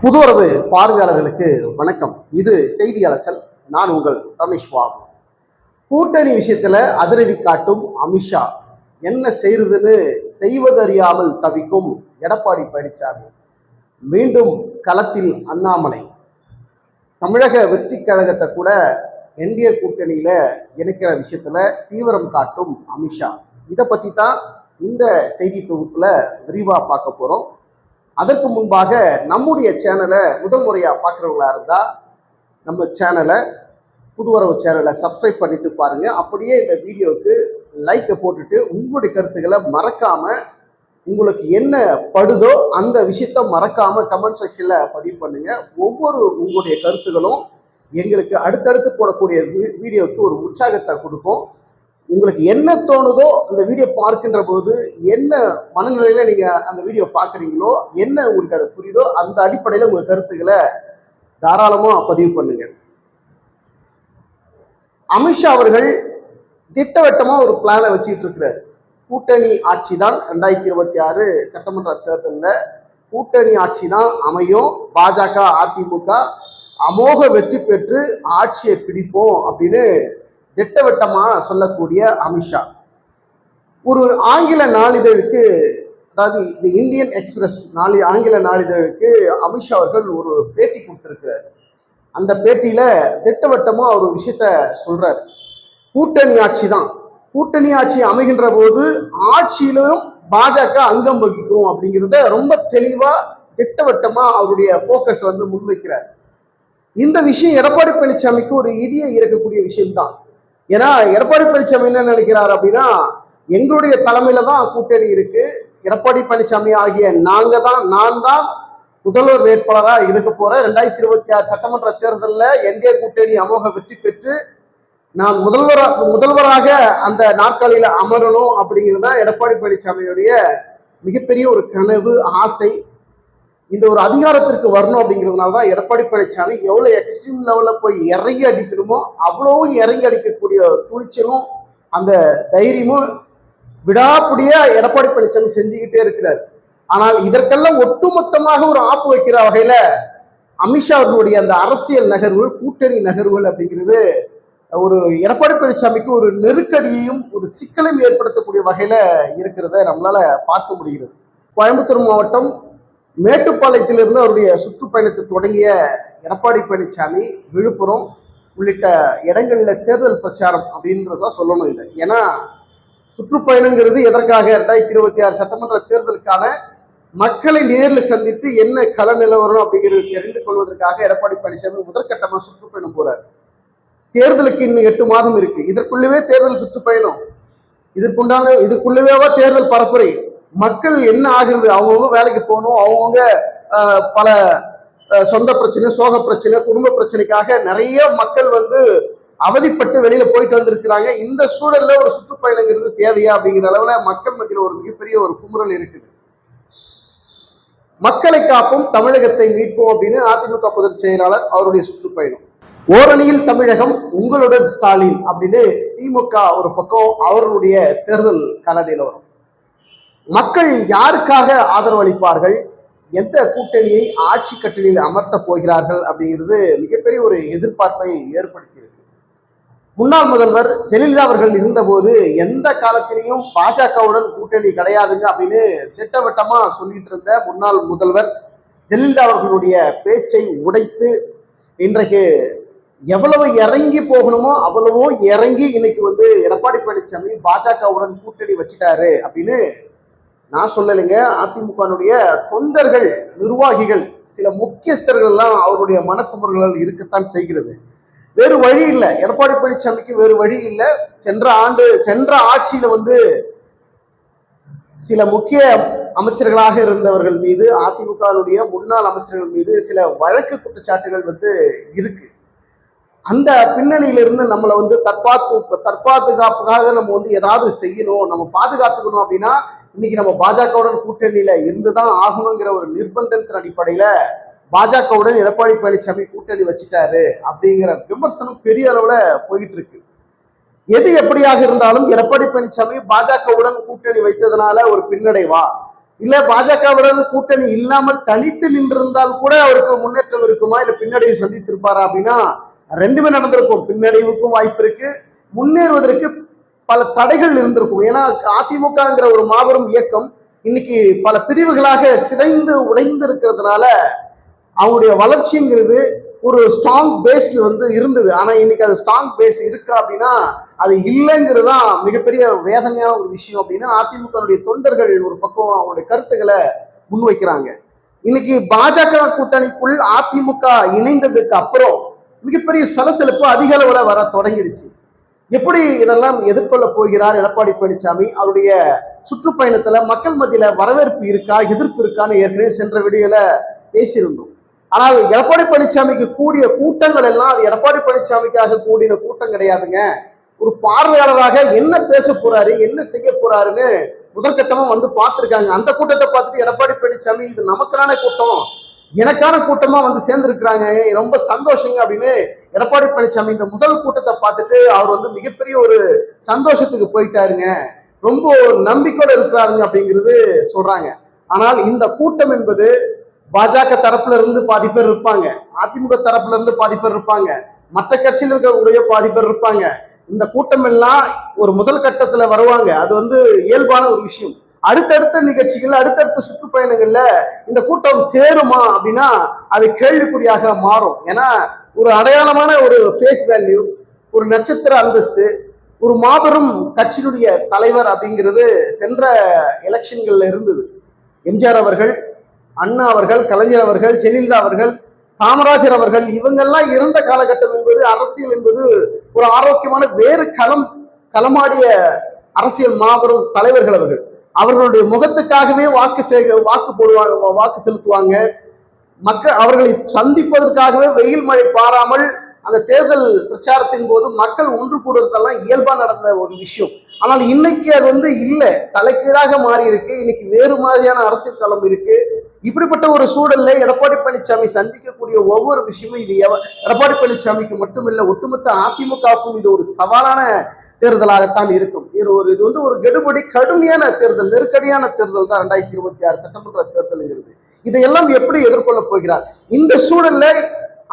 புதுவரவு பார்வையாளர்களுக்கு வணக்கம். இது செய்தி அலசல். நான் உங்கள் ரமேஷ் பாபு. கூட்டணி விஷயத்துல அதிரடி காட்டும் அமித்ஷா, என்ன செய்யறதுன்னு செய்வதறியாமல் தவிக்கும் எடப்பாடி பழனிசாமி, மீண்டும் களத்தில் அண்ணாமலை, தமிழக வெற்றி கழகத்தை கூட என்டிஏ கூட்டணியில இணைக்கிற விஷயத்துல தீவிரம் காட்டும் அமித்ஷா, இதை பத்தி தான் இந்த செய்தி தொகுப்புல விரிவா பார்க்க போறோம். அதற்கு முன்பாக நம்முடைய சேனலை முதல் முறையாக பார்க்குறவங்களா இருந்தால் நம்ம சேனலை, புதுவரவு சேனலை சப்ஸ்கிரைப் பண்ணிட்டு பாருங்க. அப்படியே இந்த வீடியோவுக்கு லைக்கை போட்டுட்டு உங்களுடைய கருத்துக்களை மறக்காம, உங்களுக்கு என்ன படுதோ அந்த விஷயத்த மறக்காம கமெண்ட் செக்ஷன்ல பதிவு பண்ணுங்க. ஒவ்வொரு உங்களுடைய கருத்துக்களும் எங்களுக்கு அடுத்தடுத்து போடக்கூடிய வீடியோவுக்கு ஒரு உற்சாகத்தை கொடுக்கும். உங்களுக்கு என்ன தோணுதோ அந்த வீடியோ பார்க்கின்ற போது, என்ன மனநிலையில நீங்க அந்த வீடியோ பார்க்குறீங்களோ, என்ன உங்களுக்கு அது புரியுதோ அந்த அடிப்படையில் உங்க கருத்துக்களை தாராளமா பதிவு பண்ணுங்க. அமித்ஷா அவர்கள் திட்டவட்டமா ஒரு பிளானை வச்சுட்டு இருக்கிறார். கூட்டணி ஆட்சி தான் 2026 சட்டமன்ற தேர்தலில் கூட்டணி ஆட்சி தான் அமையும், பாஜக அதிமுக அமோக வெற்றி பெற்று ஆட்சியை பிடிப்போம் அப்படின்னு திட்டவட்டமா சொல்லக்கூடிய அமித்ஷா, ஒரு ஆங்கில நாளிதழுக்கு, அதாவது இந்த இந்தியன் எக்ஸ்பிரஸ் ஆங்கில நாளிதழுக்கு அமித்ஷா அவர்கள் ஒரு பேட்டி கொடுத்திருக்கிறார். அந்த பேட்டியில திட்டவட்டமா ஒரு விஷயத்த சொல்றார். கூட்டணி ஆட்சி தான், கூட்டணி ஆட்சி அமைகின்ற போது ஆட்சியிலும் பாஜக அங்கம் வகிக்கும் அப்படிங்கிறத ரொம்ப தெளிவா திட்டவட்டமா அவருடைய போக்கஸ் முன்வைக்கிறார். இந்த விஷயம் எடப்பாடி பழனிசாமிக்கு ஒரு இடியை இறக்கக்கூடிய விஷயம்தான். ஏன்னா எடப்பாடி பழனிசாமி என்ன நினைக்கிறார் அப்படின்னா, எங்களுடைய தலைமையில தான் கூட்டணி இருக்கு, எடப்பாடி பழனிசாமி ஆகிய நான் தான் முதல்வர் வேட்பாளராக இருக்க போறேன், 2026 சட்டமன்ற தேர்தலில் என்டிஏ கூட்டணி அமோக வெற்றி பெற்று நான் முதல்வராக அந்த நாற்காலியில அமரணும் அப்படிங்கிறது தான் எடப்பாடி பழனிசாமியுடைய மிகப்பெரிய ஒரு கனவு, ஆசை. இந்த ஒரு அதிகாரத்திற்கு வரணும் அப்படிங்கிறதுனால தான் எடப்பாடி பழனிசாமி எவ்வளவு எக்ஸ்ட்ரீம் லெவல்ல போய் இறங்கி அடிக்கணுமோ அவ்வளவும் இறங்கி அடிக்கக்கூடிய துணிச்சலும் அந்த தைரியமும் விடாப்பிடியா எடப்பாடி பழனிசாமி செஞ்சுக்கிட்டே இருக்கிறார். ஆனால் இதற்கெல்லாம் ஒட்டுமொத்தமாக ஒரு ஆப்பு வைக்கிற வகையில அமித்ஷா அவர்களுடைய அந்த அரசியல் நகர்வுகள், கூட்டணி நகர்வுகள் அப்படிங்கிறது ஒரு எடப்பாடி பழனிசாமிக்கு ஒரு நெருக்கடியையும் ஒரு சிக்கலையும் ஏற்படுத்தக்கூடிய வகையில இருக்கிறத நம்மளால பார்க்க முடிகிறது. கோயம்புத்தூர் மாவட்டம் மேட்டுப்பாளையத்திலிருந்து அவருடைய சுற்றுப்பயணத்தை தொடங்கிய எடப்பாடி பழனிசாமி விழுப்புரம் உள்ளிட்ட இடங்கள்ல தேர்தல் பிரச்சாரம் அப்படின்றதான் சொல்லணும். இல்லை, ஏன்னா சுற்றுப்பயணங்கிறது எதற்காக? 2026 சட்டமன்ற தேர்தலுக்கான மக்களை நேரில் சந்தித்து என்ன கள நிலவரம் அப்படிங்கிறது தெரிந்து கொள்வதற்காக எடப்பாடி பழனிசாமி முதற்கட்டமா சுற்றுப்பயணம் போறார். தேர்தலுக்கு இன்னும் 8 மாதம் இருக்கு. இதற்குள்ளவே தேர்தல் சுற்றுப்பயணம், இதுக்குள்ளவேவா தேர்தல் பரப்புரை. மக்கள் என்ன ஆகுறது? அவங்கவுங்க வேலைக்கு போகணும், அவங்கவுங்க பல சொந்த பிரச்சனை, சோக பிரச்சனை, குடும்ப பிரச்சனைக்காக நிறைய மக்கள் அவதிப்பட்டு வெளியில போயிட்டு வந்திருக்கிறாங்க. இந்த சூழல்ல ஒரு சுற்றுப்பயணங்கிறது தேவையா அப்படிங்கிற அளவுல மக்கள் மத்தியில் ஒரு மிகப்பெரிய ஒரு குமுறல் இருக்குது. மக்களை காப்போம், தமிழகத்தை மீட்போம் அப்படின்னு அதிமுக பொதுச் செயலாளர் அவருடைய சுற்றுப்பயணம். ஓரணியில் தமிழகம், உங்களுடன் ஸ்டாலின் அப்படின்னு திமுக ஒரு பக்கம் அவர்களுடைய தேர்தல் கள நிலவரம். மக்கள் யாருக்காக ஆதரவு அளிப்பார்கள், எந்த கூட்டணியை ஆட்சி கட்டளையில் அமர்த்த போகிறார்கள் அப்படிங்கிறது மிகப்பெரிய ஒரு எதிர்பார்ப்பை ஏற்படுத்தியிருக்கு. முன்னாள் முதல்வர் ஜெயலலிதா அவர்கள் இருந்தபோது எந்த காலத்திலையும் பாஜகவுடன் கூட்டணி கிடையாதுங்க அப்படின்னு திட்டவட்டமா சொல்லிட்டு இருந்த முன்னாள் முதல்வர் ஜெயலலிதா அவர்களுடைய பேச்சை உடைத்து இன்றைக்கு எவ்வளவு இறங்கி போகணுமோ அவ்வளவும் இறங்கி இன்னைக்கு எடப்பாடி பழனிசாமி பாஜகவுடன் கூட்டணி வச்சுட்டாரு அப்படின்னு நான் சொல்லலைங்க. அதிமுகனுடைய தொண்டர்கள், நிர்வாகிகள், சில முக்கியஸ்தர்கள் எல்லாம் அவருடைய மனக்குமுறல்கள் இருக்கத்தான் செய்கிறது. வேறு வழி இல்லை, எடப்பாடி பழனிசாமிக்கு வேறு வழி இல்லை. சென்ற ஆட்சியில சில முக்கிய அமைச்சர்களாக இருந்தவர்கள் மீது, அதிமுகனுடைய முன்னாள் அமைச்சர்கள் மீது சில வழக்கு குற்றச்சாட்டுகள் இருக்கு. அந்த பின்னணியிலிருந்து நம்மளை தற்பாதுகாப்புக்காக நம்ம ஏதாவது செய்யணும், நம்ம பாதுகாத்துக்கணும் அப்படின்னா இன்னைக்கு நம்ம பாஜகவுடன் கூட்டணியில இருந்துதான் ஆகணுங்கிற ஒரு நிர்பந்தத்தின் அடிப்படையில பாஜகவுடன் எடப்பாடி பழனிசாமி கூட்டணி வச்சுட்டாரு அப்படிங்கிற விமர்சனம் பெரிய அளவுல போயிட்டு இருக்கு. எது எப்படியாக இருந்தாலும் எடப்பாடி பழனிசாமி பாஜகவுடன் கூட்டணி வைத்ததுனால ஒரு பின்னடைவா, இல்ல பாஜகவுடன் கூட்டணி இல்லாமல் தனித்து நின்றிருந்தால் கூட அவருக்கு முன்னேற்றம் இருக்குமா, இல்ல பின்னடைவு சந்தித்திருப்பாரா அப்படின்னா ரெண்டுமே நடந்திருக்கும். பின்னடைவுக்கும் வாய்ப்பு இருக்கு, முன்னேறுவதற்கு பல தடைகள் இருந்திருக்கும். ஏன்னா அதிமுகங்கிற ஒரு மாபெரும் இயக்கம் இன்னைக்கு பல பிரிவுகளாக சிதைந்து உடைந்து இருக்கிறதுனால அவங்களுடைய வளர்ச்சிங்கிறது ஒரு ஸ்ட்ராங் பேஸ் வந்து இருந்தது. ஆனா இன்னைக்கு அது ஸ்ட்ராங் பேஸ் இருக்கா அப்படின்னா அது இல்லைங்கிறது தான் மிகப்பெரிய வேதனையான ஒரு விஷயம். அப்படின்னா அதிமுக தொண்டர்கள் ஒரு பக்கம் அவங்களுடைய கருத்துக்களை முன்வைக்கிறாங்க. இன்னைக்கு பாஜக கூட்டணிக்குள் அதிமுக இணைந்ததுக்கு அப்புறம் மிகப்பெரிய சலசலப்பு அதிக அளவுல வர தொடங்கிடுச்சு. எப்படி இதெல்லாம் எதிர்கொள்ள போகிறார் எடப்பாடி பழனிசாமி? அவருடைய சுற்றுப்பயணத்துல மக்கள் மத்தியில வரவேற்பு இருக்கா, எதிர்ப்பு இருக்கான்னு ஏற்கனவே சென்ற வீடியோல பேசியிருந்தோம். ஆனால் எடப்பாடி பழனிசாமிக்கு கூடிய கூட்டங்கள் எல்லாம் அது எடப்பாடி பழனிசாமிக்காக கூடின கூட்டம் கிடையாதுங்க. ஒரு பார்வையாளராக என்ன பேச போறாரு, என்ன செய்ய போறாருன்னு முதற்கட்டமா வந்து பார்த்திருக்காங்க. அந்த கூட்டத்தை பார்த்துட்டு எடப்பாடி பழனிசாமி இது நமக்கான கூட்டம், எனக்கான கூட்டமா வந்து சேர்ந்திருக்கிறாங்க, ரொம்ப சந்தோஷங்க அப்படின்னு எடப்பாடி பழனிசாமி இந்த முதல் கூட்டத்தை பார்த்துட்டு அவர் வந்து மிகப்பெரிய ஒரு சந்தோஷத்துக்கு போயிட்டாருங்க, ரொம்ப நம்பிக்கையோட இருக்கிறாருங்க அப்படிங்கிறது சொல்றாங்க. ஆனால் இந்த கூட்டம் என்பது பாஜக தரப்புல இருந்து பாதி பேர் இருப்பாங்க, அதிமுக தரப்புல இருந்து பாதி பேர் இருப்பாங்க, மற்ற கட்சியில் இருக்கக்கூடிய பாதி பேர் இருப்பாங்க. இந்த கூட்டம் எல்லாம் ஒரு முதல் கட்டத்துல வருவாங்க, அது வந்து இயல்பான ஒரு விஷயம். அடுத்தடுத்த நிகழ்ச்சிகள், அடுத்தடுத்த சுற்றுப்பயணங்கள்ல இந்த கூட்டம் சேருமா அப்படின்னா அது கேள்விக்குறியாக மாறும். ஏன்னா ஒரு அடையாளமான ஒரு ஃபேஸ் வேல்யூ, ஒரு நட்சத்திர அந்தஸ்து, ஒரு மாபெரும் கட்சியினுடைய தலைவர் அப்படிங்கிறது சென்ற எலெக்ஷன்கள்ல இருந்தது. எம்ஜிஆர் அவர்கள், அண்ணா அவர்கள், கலைஞர் அவர்கள், ஜெயலலிதா அவர்கள், காமராஜர் அவர்கள், இவங்கெல்லாம் இருந்த காலகட்டம் என்பது அரசியல் என்பது ஒரு ஆரோக்கியமான வேறு களமாடிய அரசியல் மாபெரும் தலைவர்கள் அவர்கள். அவர்களுடைய முகத்துக்காகவே வாக்கு போடுவாங்க, வாக்கு செலுத்துவாங்க. மக்கள் அவர்களை சந்திப்பதற்காகவே வெயில் மழை பாராமல் அந்த தேர்தல் பிரச்சாரத்தின் போது மக்கள் ஒன்று கூடுறதெல்லாம் இயல்பா நடந்த ஒரு விஷயம். ஆனால் இன்னைக்கு அது வந்து இல்லை, தலைகீழாக மாறி இருக்கு. இன்னைக்கு வேறு மாதிரியான அரசியல் களம் இருக்கு. இப்படிப்பட்ட ஒரு சூழல்ல எடப்பாடி பழனிசாமி சந்திக்கக்கூடிய ஒவ்வொரு விஷயமும் இது எடப்பாடி பழனிசாமிக்கு மட்டுமில்லை, ஒட்டுமொத்த அதிமுகவுக்கும் இது ஒரு சவாலான தேர்தலாகத்தான் இருக்கும். இது வந்து ஒரு கெடுபடி கடுமையான தேர்தல், நெருக்கடியான தேர்தல் தான் 2026 சட்டமன்ற தேர்தலுங்கிறது. இதையெல்லாம் எப்படி எதிர்கொள்ள போகிறார்? இந்த சூழல்ல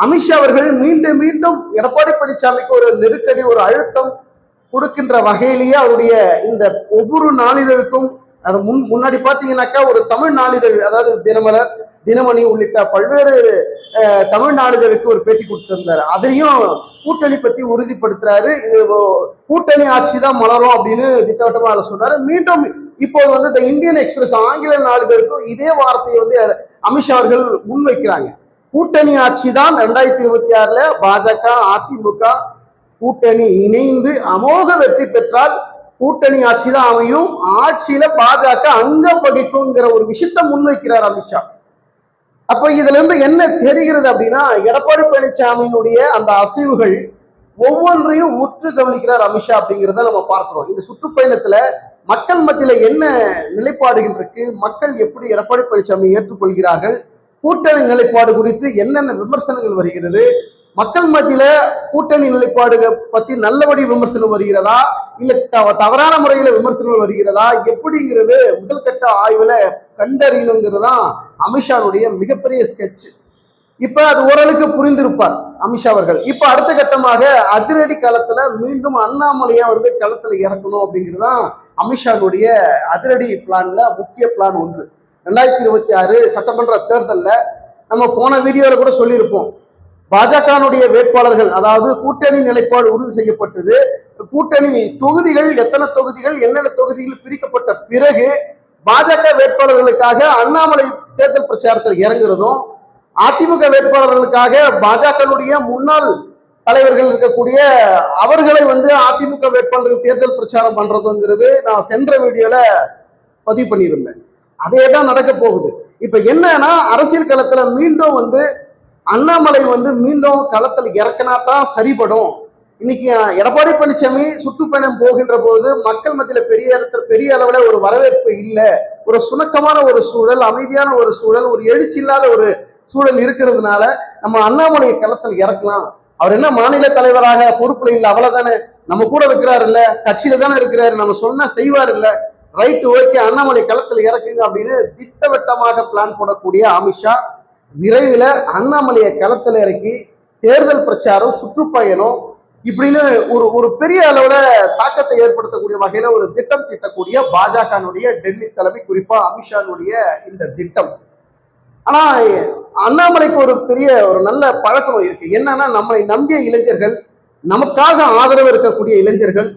அமித்ஷா அவர்கள் மீண்டும் மீண்டும் எடப்பாடி பழனிசாமிக்கு ஒரு நெருக்கடி, ஒரு அழுத்தம் கொடுக்கின்ற வகையிலேயே அவருடைய இந்த ஒவ்வொரு நாளிதழுக்கும், அது முன்னாடி பாத்தீங்கன்னாக்கா ஒரு தமிழ் நாளிதழ், அதாவது தினமலர், தினமணி உள்ளிட்ட பல்வேறு தமிழ் நாளிதழுக்கு ஒரு பேட்டி கொடுத்திருந்தாரு. அதையும் கூட்டணி பத்தி உறுதிப்படுத்துறாரு. இது கூட்டணி ஆட்சி தான் மலரும் அப்படின்னு திட்டவட்டமா அதை சொன்னாரு. மீண்டும் இப்போது வந்து இந்த இந்தியன் எக்ஸ்பிரஸ் ஆங்கில நாளிதழுக்கும் இதே வார்த்தையை வந்து அமித்ஷா அவர்கள் முன்வைக்கிறாங்க. கூட்டணி ஆட்சி தான் 2026 பாஜக அதிமுக கூட்டணி இணைந்து அமோக வெற்றி பெற்றால் கூட்டணி ஆட்சி தான் அமையும், ஆட்சியில பாஜக அங்கம் வகிக்கும்ங்கிற ஒரு விஷயத்த முன்வைக்கிறார் அமித்ஷா. அப்ப இதுல இருந்து என்ன தெரிகிறது அப்படின்னா எடப்பாடி பழனிசாமியினுடைய அந்த அசைவுகள் ஒவ்வொன்றையும் உற்று கவனிக்கிறார் அமித்ஷா அப்படிங்கிறத நம்ம பார்க்கிறோம். இந்த சுற்றுப்பயணத்துல மக்கள் மத்தியில என்ன நிலைப்பாடுகள் இருக்கு, மக்கள் எப்படி எடப்பாடி பழனிசாமி ஏற்றுக்கொள்கிறார்கள், கூட்டணி நிலைப்பாடு குறித்து என்னென்ன விமர்சனங்கள் வருகிறது, மக்கள் மத்தியில கூட்டணி நிலைப்பாடுகள் பத்தி நல்லபடி விமர்சனம் வருகிறதா, இல்ல தவறான முறையில விமர்சனங்கள் வருகிறதா, எப்படிங்கிறது முதல் கட்ட ஆய்வுல கண்டறியணுங்கிறது தான் அமித்ஷாவுடைய மிகப்பெரிய ஸ்கெட்ச். இப்ப அது ஓரளவுக்கு புரிந்திருப்பார் அமித்ஷா அவர்கள். இப்ப அடுத்த கட்டமாக அதிரடி களத்துல மீண்டும் அண்ணாமலையா வந்து களத்துல இறக்கணும் அப்படிங்கிறதுதான் அமித்ஷாவுடைய அதிரடி பிளான்ல முக்கிய பிளான் ஒன்று. 2026 சட்டமன்ற தேர்தல்ல நம்ம போன வீடியோல கூட சொல்லியிருப்போம், பாஜகனுடைய வேட்பாளர்கள், அதாவது கூட்டணி நிலைப்பாடு உறுதி செய்யப்பட்டது, கூட்டணி தொகுதிகள் எத்தனை தொகுதிகள் என்னென்ன தொகுதிகள் பிரிக்கப்பட்ட பிறகு பாஜக வேட்பாளர்களுக்காக அண்ணாமலை தேர்தல் பிரச்சாரத்தில் இறங்குறதும், அதிமுக வேட்பாளர்களுக்காக பாஜகனுடைய முன்னாள் தலைவர்கள் இருக்கக்கூடிய அவர்களை வந்து அதிமுக வேட்பாளர்கள் தேர்தல் பிரச்சாரம் பண்றதுங்கிறது நான் சென்ற வீடியோல பதிவு பண்ணியிருந்தேன். அதே தான் நடக்க போகுது. இப்ப என்னன்னா அரசியல் களத்துல மீண்டும் வந்து அண்ணாமலை வந்து மீண்டும் களத்துல இறக்கினா தான் சரிபடும். இன்னைக்கு எடப்பாடி பழனிசாமி சுற்றுப்பயணம் போகின்ற போது மக்கள் மத்தியில பெரிய அளவுல ஒரு வரவேற்பு இல்லை, ஒரு சுணக்கமான ஒரு சூழல், அமைதியான ஒரு சூழல், ஒரு எழுச்சி இல்லாத ஒரு சூழல் இருக்கிறதுனால நம்ம அண்ணாமலையை களத்தில் இறக்கலாம். அவர் என்ன மாநில தலைவராக பொறுப்புல இல்லை, அவ்வளவுதானே, நம்ம கூட இருக்கிறாரு இல்ல, கட்சியில தானே இருக்கிறாரு, நம்ம சொன்னா செய்வார் இல்ல, ரைட் ஓகே அண்ணாமலை களத்தில் இறக்குங்க அப்படின்னு திட்டவட்டமாக பிளான் போடக்கூடிய அமித்ஷா விரைவில் அண்ணாமலையை களத்தில் இறக்கி தேர்தல் பிரச்சாரம் சுற்றுப்பயணம் இப்படின்னு ஒரு ஒரு பெரிய அளவுல தாக்கத்தை ஏற்படுத்தக்கூடிய வகையில ஒரு திட்டம் தீட்டக்கூடிய பாஜகனுடைய டெல்லி தலைமை, குறிப்பா அமித்ஷானுடைய இந்த திட்டம். ஆனா அண்ணாமலைக்கு ஒரு பெரிய ஒரு நல்ல பழக்கம் இருக்கு. என்னன்னா, நம்மளை நம்பிய இளைஞர்கள், நமக்காக ஆதரவு இருக்கக்கூடிய இளைஞர்கள்,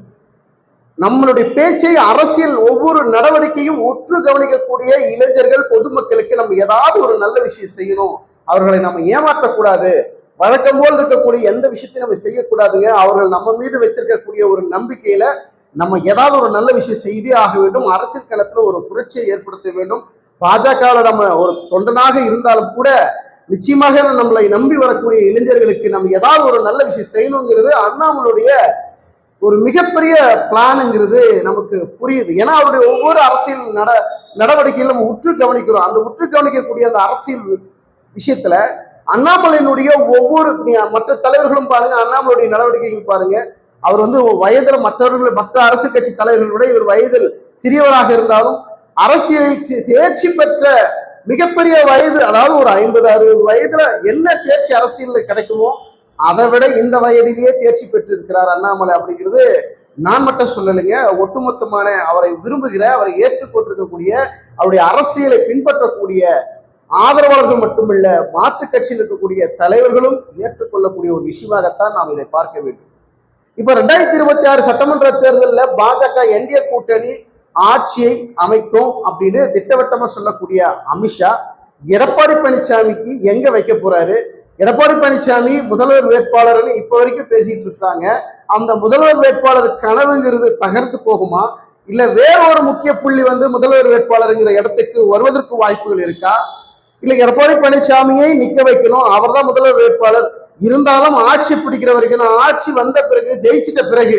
நம்மளுடைய பேச்சை, அரசியல் ஒவ்வொரு நடவடிக்கையும் ஒற்று கவனிக்கக்கூடிய இளைஞர்கள், பொதுமக்களுக்கு நம்ம ஏதாவது ஒரு நல்ல விஷயம் செய்யணும், அவர்களை நம்ம ஏமாற்றக்கூடாது, வழக்கம் போல் இருக்கக்கூடிய எந்த விஷயத்தையும் நம்ம செய்யக்கூடாதுங்க, அவர்கள் நம்ம மீது வச்சிருக்கக்கூடிய ஒரு நம்பிக்கையில நம்ம ஏதாவது ஒரு நல்ல விஷயம் செய்தே ஆக வேண்டும், அரசியல் களத்துல ஒரு புரட்சியை ஏற்படுத்த வேண்டும். பாஜகவில் நம்ம ஒரு தொண்டனாக இருந்தாலும் கூட நிச்சயமாக நம்மளை நம்பி வரக்கூடிய இளைஞர்களுக்கு நம்ம ஏதாவது ஒரு நல்ல விஷயம் செய்யணுங்கிறது அண்ணாமலுடைய ஒரு மிகப்பெரிய பிளானுங்கிறது நமக்கு புரியுது. ஏன்னா அவருடைய ஒவ்வொரு அரசியல் நடவடிக்கையும் நம்ம உற்று கவனிக்கிறோம். அந்த உற்று கவனிக்கக்கூடிய அந்த அரசியல் விஷயத்துல அண்ணாமலையினுடைய ஒவ்வொரு மற்ற தலைவர்களும் பாருங்க, அண்ணாமலையுடைய நடவடிக்கைகள் பாருங்க, அவர் வயதுல மற்ற அரசியல் கட்சி தலைவர்கள் விட இவர் வயதில் சிறியவராக இருந்தாலும் அரசியலில் தேர்ச்சி பெற்ற மிகப்பெரிய வயது, அதாவது ஒரு 50-60 வயதுல என்ன தேர்ச்சி அரசியல் கிடைக்குமோ அதை விட இந்த வயதிலேயே தேர்ச்சி பெற்று இருக்கிறார் அண்ணாமலை அப்படிங்கிறது நான் மட்டும் சொல்லலைங்க. ஒட்டுமொத்தமான அவரை விரும்புகிற, அவரை ஏற்றுக்கொண்டிருக்கக்கூடிய, அவருடைய அரசியலை பின்பற்றக்கூடிய ஆதரவாளர்கள் மட்டுமில்ல, மாற்று கட்சியில் இருக்கக்கூடிய தலைவர்களும் ஏற்றுக்கொள்ளக்கூடிய ஒரு விஷயமாகத்தான் நாம் இதை பார்க்க வேண்டும். இப்ப 2026 சட்டமன்ற தேர்தலில் பாஜக என்டிஏ கூட்டணி ஆட்சியை அமைக்கும் அப்படின்னு திட்டவட்டமா சொல்லக்கூடிய அமித்ஷா எடப்பாடி பழனிசாமிக்கு எங்க வைக்க போறாரு? எடப்பாடி பழனிசாமி முதல்வர் வேட்பாளர்னு இப்ப வரைக்கும் பேசிட்டு இருக்காங்க. அந்த முதல்வர் வேட்பாளர் கனவுங்கிறது தகர்த்து போகுமா, இல்ல வேற ஒரு முக்கிய புள்ளி முதல்வர் வேட்பாளருங்கிற இடத்துக்கு வருவதற்கு வாய்ப்புகள் இருக்கா? இல்ல எடப்பாடி பழனிசாமியை நிக்க வைக்கணும், அவர் தான் முதல்வர் வேட்பாளர், இருந்தாலும் ஆட்சி பிடிக்கிற வரைக்கும், ஆட்சி வந்த பிறகு, ஜெயிச்சிட்ட பிறகு,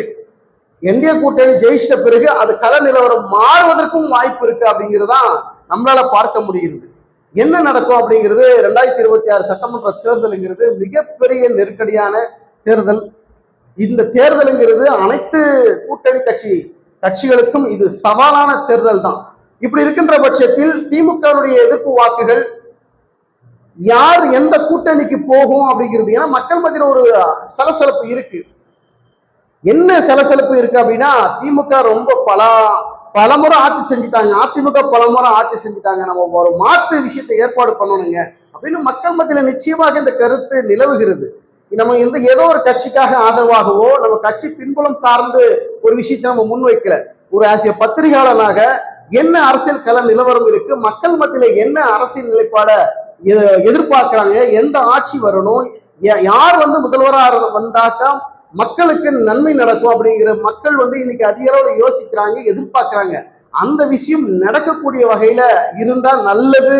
என்டிஏ கூட்டணி ஜெயிச்சிட்ட பிறகு அது கள நிலவரம் மாறுவதற்கும் வாய்ப்பு இருக்கு அப்படிங்கிறதான் நம்மளால பார்க்க முடிகிறது. என்ன நடக்கும் அப்படிங்கிறது 2026 சட்டமன்ற தேர்தலுங்கிறது மிகப்பெரிய நெருக்கடியான தேர்தல். இந்த தேர்தலுங்கிறது அனைத்து கூட்டணி கட்சிகளுக்கும் இது சவாலான தேர்தல் தான். இப்படி இருக்கின்ற பட்சத்தில் திமுகவுடைய எதிர்ப்பு வாக்குகள் யார் எந்த கூட்டணிக்கு போகும் அப்படிங்கிறது, ஏன்னா மக்கள் மத்தியில் ஒரு சலசலப்பு இருக்கு. என்ன சலசலப்பு இருக்கு அப்படின்னா, திமுக ரொம்ப பலமுறை ஆட்சி செஞ்சுட்டாங்க, அதிமுக பலமுறை ஆட்சி செஞ்சுட்டாங்க, நம்ம ஒரு மாற்று விஷயத்தை ஏற்பாடு பண்ணணுங்க அப்படின்னு மக்கள் மத்தியில நிச்சயமாக இந்த கருத்து நிலவுகிறது. நம்ம ஏதோ ஒரு கட்சிக்காக ஆதரவாகவோ, நம்ம கட்சி பின்புலம் சார்ந்து ஒரு விஷயத்தை நம்ம முன்வைக்கல. ஒரு ஆசிய பத்திரிகையாளனாக என்ன அரசியல் கள நிலவரம் இருக்கு, மக்கள் மத்தியில என்ன அரசியல் நிலைப்பாட எதிர்பார்க்கிறாங்க, எந்த ஆட்சி வரணும், யார் முதல்வராக வந்தாக்கா மக்களுக்கு நன்மை நடக்கும் அப்படிங்கிற மக்கள் இன்னைக்கு அதிக அளவில் யோசிக்கிறாங்க, எதிர்பார்க்கிறாங்க. அந்த விஷயம் நடக்கக்கூடிய வகையில இருந்தா நல்லது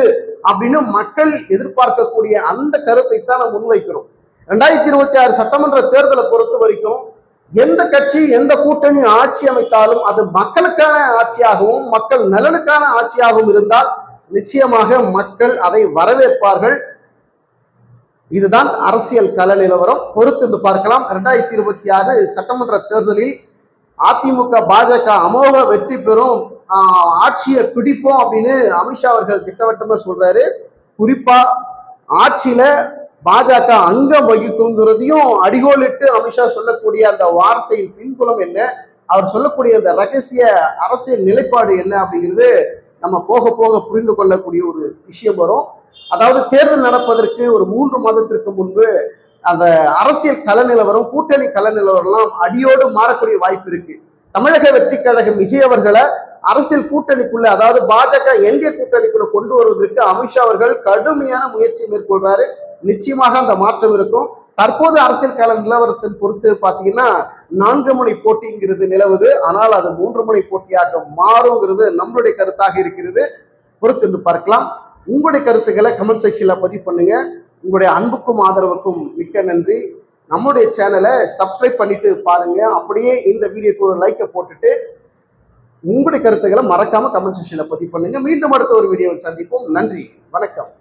அப்படின்னு மக்கள் எதிர்பார்க்கக்கூடிய அந்த கருத்தை தான் நம்ம முன்வைக்கிறோம். 2026 சட்டமன்ற தேர்தலை பொறுத்த வரைக்கும் எந்த கட்சி எந்த கூட்டணி ஆட்சி அமைத்தாலும் அது மக்களுக்கான ஆட்சியாகவும் மக்கள் நலனுக்கான ஆட்சியாகவும் இருந்தால் நிச்சயமாக மக்கள் அதை வரவேற்பார்கள். இதுதான் அரசியல் கள நிலவரம். பொறுத்திருந்து பார்க்கலாம். 2026 சட்டமன்ற தேர்தலில் அதிமுக பாஜக அமோக வெற்றி பெறும், ஆட்சியை பிடிப்போம் அப்படின்னு அமித்ஷா அவர்கள் திட்டவட்டமா சொல்றாரு. குறிப்பா ஆட்சியில பாஜக அங்கம் வகிக்குங்கிறதையும் அடிகோலிட்டு அமித்ஷா சொல்லக்கூடிய அந்த வார்த்தையின் பின்புலம் என்ன, அவர் சொல்லக்கூடிய அந்த ரகசிய அரசியல் நிலைப்பாடு என்ன அப்படிங்கிறது நம்ம போக போக புரிந்து கொள்ளக்கூடிய ஒரு விஷயம் வரும். அதாவது தேர்தல் நடப்பதற்கு ஒரு 3 மாதத்திற்கு முன்பு அந்த அரசியல் கள நிலவரம், கூட்டணி கள நிலவரம் அடியோடு மாறக்கூடிய வாய்ப்பு இருக்கு. தமிழக வெற்றி கழகம் விஜய் அவர்களை அரசியல் கூட்டணிக்குள்ள, அதாவது பாஜக என்டிஏ கூட்டணிக்குள்ள கொண்டு வருவதற்கு அமித்ஷா அவர்கள் கடுமையான முயற்சி மேற்கொள்றாரு. நிச்சயமாக அந்த மாற்றம் இருக்கும். தற்போது அரசியல் கள நிலவரத்தின் பொறுத்து பாத்தீங்கன்னா 4 முனை போட்டிங்கிறது நிலவுது. ஆனால் அது 3 முனை போட்டியாக மாறுங்கிறது நம்மளுடைய கருத்தாக இருக்கிறது. பொறுத்திருந்து பார்க்கலாம். உங்களுடைய கருத்துக்களை கமெண்ட் செக்ஷன்ல பதிவு பண்ணுங்க. உங்களுடைய அன்புக்கும் ஆதரவுக்கும் மிக்க நன்றி. நம்முடைய சேனலை சப்ஸ்கிரைப் பண்ணிட்டு பாருங்க. அப்படியே இந்த வீடியோக்கு ஒரு லைக்கை போட்டுட்டு உங்களுடைய கருத்துக்களை மறக்காம கமெண்ட் செக்ஷன்ல பதிவு பண்ணுங்க. மீண்டும் அடுத்த ஒரு வீடியோவில் சந்திப்போம். நன்றி, வணக்கம்.